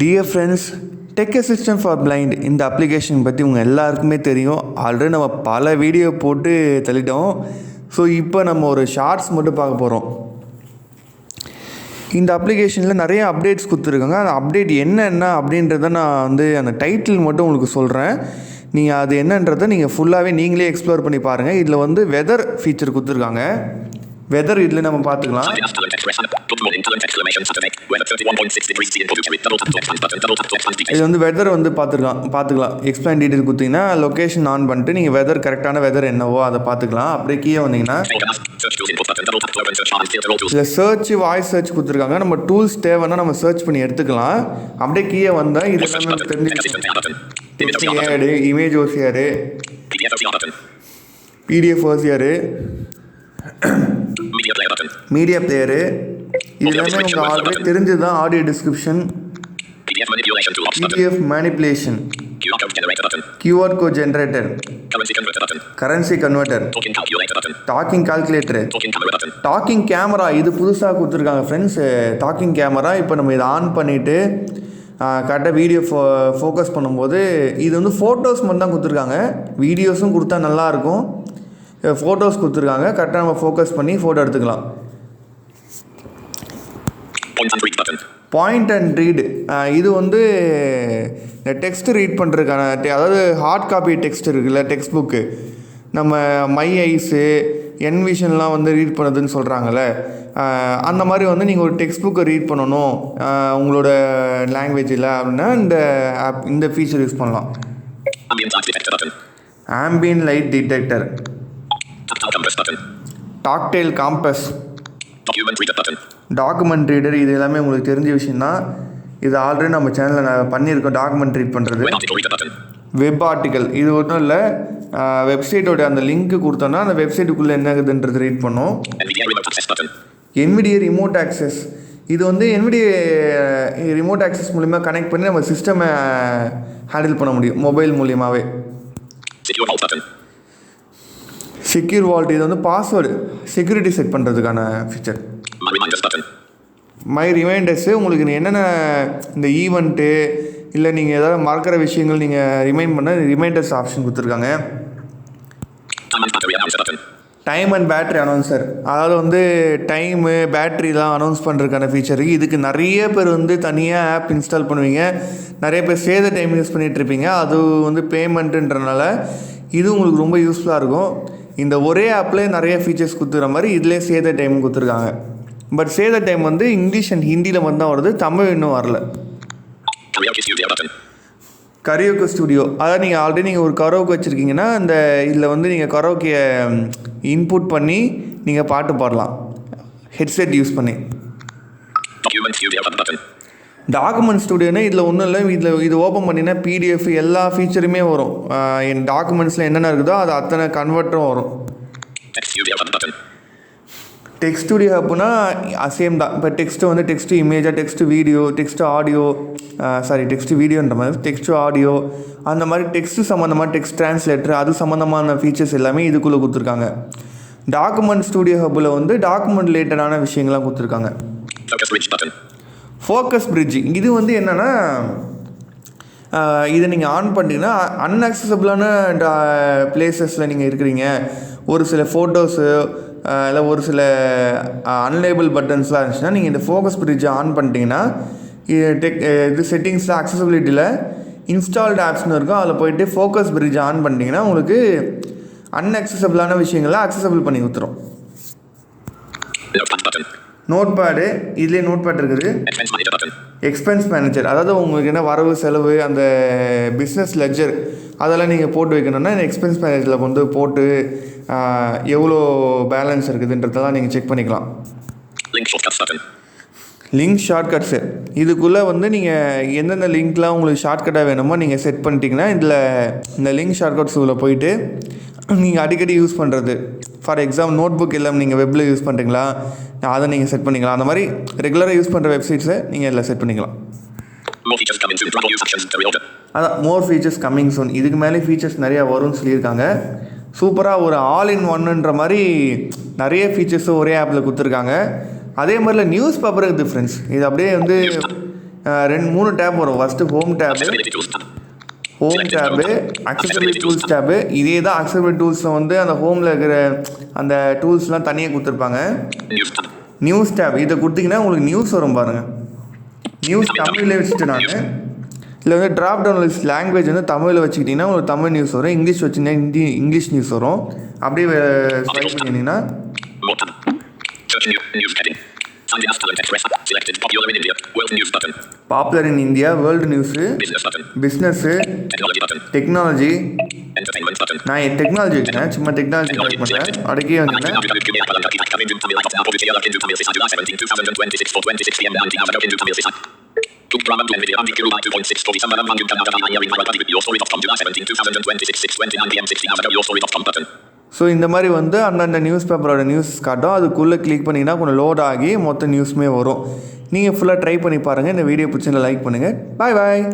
Dear friends, tech assistant for blind இந்த application பற்றி உங்கள் எல்லாருக்குமே தெரியும். ஆல்ரெடி நம்ம பல வீடியோ போட்டு தள்ளிட்டோம். ஸோ இப்போ நம்ம ஒரு ஷார்ட்ஸ் மட்டும் பார்க்க போகிறோம். இந்த அப்ளிகேஷனில் நிறைய அப்டேட்ஸ் கொடுத்துருக்காங்க. அந்த அப்டேட் என்னென்ன அப்படின்றத நான் அந்த டைட்டில் மட்டும் உங்களுக்கு சொல்கிறேன். நீங்கள் அது என்னன்றதை நீங்கள் ஃபுல்லாகவே நீங்களே எக்ஸ்ப்ளோர் பண்ணி பாருங்கள். இதில் வெதர் ஃபீச்சர் கொடுத்துருக்காங்க. வெதர் இதில் நம்ம பார்த்துக்கலாம். இது வெதர் பார்த்துக்கலாம். எக்ஸ்பிளைன் டீட்டெயில் கொடுத்தீங்கன்னா லொக்கேஷன் ஆன் பண்ணிட்டு நீங்கள் வெதர் கரெக்டான வெதர் என்னவோ அதை பார்த்துக்கலாம். அப்படியே கீழே வந்தீங்கன்னா இதில் சர்ச், வாய்ஸ் சர்ச் கொடுத்துருக்காங்க. நம்ம டூல்ஸ் தேவைன்னா நம்ம சர்ச் பண்ணி எடுத்துக்கலாம். அப்படியே கீழே வந்தால் இது எல்லாமே தெரிஞ்சு image OCR, PDF OCR, media player, இது எல்லாமே உங்களுக்கு ஆல்ரெடி தெரிஞ்சது தான். Audio description, PDF manipulation, QR code generator, currency converter, talking calculator, talking camera இது புதுசாக கொடுத்துருக்காங்க ஃப்ரெண்ட்ஸ். டாக்கிங் கேமரா இப்போ நம்ம இதை ஆன் பண்ணிவிட்டு கரெக்டாக வீடியோ ஃபோக்கஸ் பண்ணும்போது இது ஃபோட்டோஸ் மட்டும் தான் கொடுத்துருக்காங்க. வீடியோஸும் கொடுத்தா நல்லாயிருக்கும். ஃபோட்டோஸ் கொடுத்துருக்காங்க. கரெக்டாக நம்ம ஃபோக்கஸ் பண்ணி ஃபோட்டோ எடுத்துக்கலாம். பாயிண்ட் அண்ட் ரீடு இது இந்த டெக்ஸ்ட் ரீட் பண்ணுறதுக்கான, அதாவது ஹார்ட் காப்பி டெக்ஸ்ட் இருக்குல்ல, டெக்ஸ்ட் புக்கு, நம்ம மை ஐஸு, என்விஷன்லாம் ரீட் பண்ணுறதுன்னு சொல்கிறாங்கல்ல, அந்த மாதிரி நீங்கள் ஒரு டெக்ஸ்ட் புக்கை ரீட் பண்ணணும் உங்களோட லாங்குவேஜில் அப்படின்னா இந்த ஃபீச்சர் யூஸ் பண்ணலாம். Ambient light detector, tactile compass, document reader, இது எல்லாமே உங்களுக்கு தெரிஞ்ச விஷயம் தான். இது ஆல்ரெடி நம்ம சேனலில் நான் பண்ணியிருக்கோம். டாக்குமெண்ட் ரீட் பண்ணுறது, வெப் ஆர்டிக்கல், இது ஒன்றும் இல்லை. வெப்சைட்டோட அந்த லிங்க்கு கொடுத்தோன்னா அந்த வெப்சைட்டுக்குள்ளே என்ன இருக்குதுன்றது ரீட் பண்ணோம். NVIDIA ரிமோட் ஆக்சஸ், இது NVIDIA ரிமோட் ஆக்சஸ் மூலிமா கனெக்ட் பண்ணி நம்ம சிஸ்டமை ஹேண்டில் பண்ண முடியும் மொபைல் மூலியமாகவே. செக்யூர் வால்ட், இது பாஸ்வேர்டு செக்யூரிட்டி செட் பண்ணுறதுக்கான ஃபீச்சர். மை ரிமைண்டர்ஸு, உங்களுக்கு என்னென்ன இந்த ஈவெண்ட்டு இல்லை நீங்கள் ஏதாவது மறக்கிற விஷயங்கள் நீங்கள் ரிமைண்ட் பண்ண ரிமைண்டர்ஸ் ஆப்ஷன் கொடுத்துருக்காங்க. டைம் அண்ட் பேட்ரி அனௌன்சர், அதாவது டைமு பேட்ரிலாம் அனௌன்ஸ் பண்ணுறதுக்கான ஃபீச்சர். இதுக்கு நிறைய பேர் தனியாக ஆப் இன்ஸ்டால் பண்ணுவீங்க. நிறைய பேர் சேத டைம் யூஸ் பண்ணிகிட்ருப்பீங்க. அது பேமெண்ட்டுன்றனால இது உங்களுக்கு ரொம்ப யூஸ்ஃபுல்லாக இருக்கும். இந்த ஒரே ஆப்பில் நிறைய ஃபீச்சர்ஸ் கொடுத்துக்கிற மாதிரி இதிலே சேத டைம் கொடுத்துருக்காங்க. பட் சேத டைம் இங்கிலீஷ் அண்ட் ஹிந்தியில் மட்டும் தான் வருது, தமிழ் இன்னும் வரல. கரியோகே ஸ்டுடியோ, அதாவது நீங்கள் ஆல்ரெடி ஒரு கரோக்கே வச்சுருக்கீங்கன்னா இதில் நீங்கள் கரோக்கியை இன்புட் பண்ணி நீங்கள் பாட்டு பாடலாம் ஹெட்செட் யூஸ் பண்ணி. டாக்குமெண்ட் ஸ்டுடியோனா இதில் ஒன்றும் இல்லை. இது ஓப்பன் பண்ணிங்கன்னா பிடிஎஃப் எல்லா ஃபீச்சருமே வரும். என் டாக்குமெண்ட்ஸில் என்னென்ன இருக்குதோ அது அத்தனை கன்வெர்ட்டரும் வரும். டெக்ஸ்ட் ஸ்டுடியோ ஹப்னா சேம் தான். இப்போ டெக்ஸ்ட்டு இமேஜாக, text video, text audio, text வீடியோன்ற மாதிரி டெக்ஸ்ட்டு ஆடியோ, அந்த மாதிரி டெக்ஸ்ட்டு சம்மந்தமாக டெக்ஸ்ட் ட்ரான்ஸ்லேட்டர் அது சம்மந்தமான ஃபீச்சர்ஸ் எல்லாமே இதுக்குள்ளே கொடுத்துருக்காங்க. டாக்குமெண்ட் ஸ்டுடியோ ஹப்பில் டாக்குமெண்ட் ரிலேட்டடான விஷயங்கள்லாம் கொடுத்துருக்காங்க. ஃபோக்கஸ் பிரிட்ஜ், இது என்னென்னா இதை நீங்கள் ஆன் பண்ணிட்டீங்கன்னா அன்அக்சசபிளான பிளேசஸில் நீங்கள் இருக்கிறீங்க, ஒரு சில ஃபோட்டோஸு இல்லை ஒரு சில அன்லேபிள் பட்டன்ஸ்லாம் இருந்துச்சுன்னா நீங்கள் இந்த ஃபோக்கஸ் பிரிட்ஜை ஆன் பண்ணிட்டீங்கன்னா இது செட்டிங்ஸில் அக்சசபிலிட்டியில் இன்ஸ்டால்டு ஆப்ஸ்னு இருக்கும். அதில் போய்ட்டு ஃபோக்கஸ் பிரிட்ஜை ஆன் பண்ணிட்டீங்கன்னா உங்களுக்கு அன்அக்சசபிளான விஷயங்களை அக்சசபிள் பண்ணி கொடுத்துரும். நோட்பேடு, இதுலேயே நோட்பேட் இருக்குது. எக்ஸ்பென்ஸ் மேனேஜர், அதாவது உங்களுக்கு என்ன வரவு செலவு அந்த பிஸ்னஸ் லெட்ஜர் அதெல்லாம் நீங்கள் போட்டு வைக்கணும்னா இந்த எக்ஸ்பென்ஸ் மேனேஜரில் போட்டு எவ்வளோ பேலன்ஸ் இருக்குதுன்றதெல்லாம் நீங்கள் செக் பண்ணிக்கலாம். லிங்க் ஷார்ட்கட்ஸு, இதுக்குள்ளே நீங்கள் எந்தெந்த லிங்க்லாம் உங்களுக்கு ஷார்ட்கட்டாக வேணுமோ நீங்கள் செட் பண்ணிட்டீங்கன்னா இதில் இந்த லிங்க் ஷார்ட்கட்ஸ் உள்ள போயிட்டு நீங்கள் அடிக்கடி யூஸ் பண்ணுறது. ஃபார் எக்ஸாம்பிள் நோட் புக் எல்லாம் நீங்கள் வெப்பில் யூஸ் பண்ணுறீங்களா, அதை நீங்கள் செட் பண்ணிக்கலாம். அந்த மாதிரி ரெகுலராக யூஸ் பண்ணுற வெப்சைட்ஸை நீங்கள் இதில் செட் பண்ணிக்கலாம். அதான் மோர் ஃபீச்சர்ஸ் கம்மிங் சூன். இதுக்கு மேலே ஃபீச்சர்ஸ் நிறையா வரும்னு சொல்லியிருக்காங்க. சூப்பராக ஒரு ஆல் இன் ஒன்னுன்ற மாதிரி நிறைய ஃபீச்சர்ஸும் ஒரே ஆப்பில் கொடுத்துருக்காங்க. அதே மாதிரில நியூஸ் பேப்பர் இருக்குது ஃப்ரெண்ட்ஸ். இது அப்படியே மூணு டேப் வரும். First home tab, accessibility tools tab. இதே தான் அக்சசபிலிட்டி டூல்ஸில் வந்து அந்த ஹோமில் இருக்கிற அந்த டூல்ஸ்லாம் தனியாக கொடுத்துருப்பாங்க. நியூஸ் டேப் இதை கொடுத்தீங்கன்னா உங்களுக்கு நியூஸ் வரும் பாருங்கள். நியூஸ் தமிழில் வச்சுட்டு நான் இதில் வந்து ட்ராப் டவுன் லிஸ்ட் லாங்குவேஜ் வந்து தமிழில் வச்சுக்கிட்டிங்கன்னா உங்களுக்கு தமிழ் நியூஸ் வரும். இங்கிலீஷ் வச்சுருந்தீங்கன்னா இங்கிலீஷ் நியூஸ் வரும். அப்படியே ஸ்வைப் பண்ணிங்கன்னா popular in India, world news, business, technology. நான் டெக்னாலஜி வச்சுனேன், சும்மா டெக்னாலஜி டைப் பண்ணுறேன். அடக்கே வந்தேன். ஸோ இந்த மாதிரி வந்து அந்தந்த நியூஸ் பேப்பரோட நியூஸ் காட்டும். அதுக்குள்ளே கிளிக் பண்ணிங்கன்னா கொஞ்சம் லோட் ஆகி மொத்த நியூஸுமே வரும். நீங்கள் ஃபுல்லாக ட்ரை பண்ணி பாருங்கள். இந்த வீடியோ பிடிச்சிருந்தா லைக் பண்ணுங்கள். பாய் பாய்.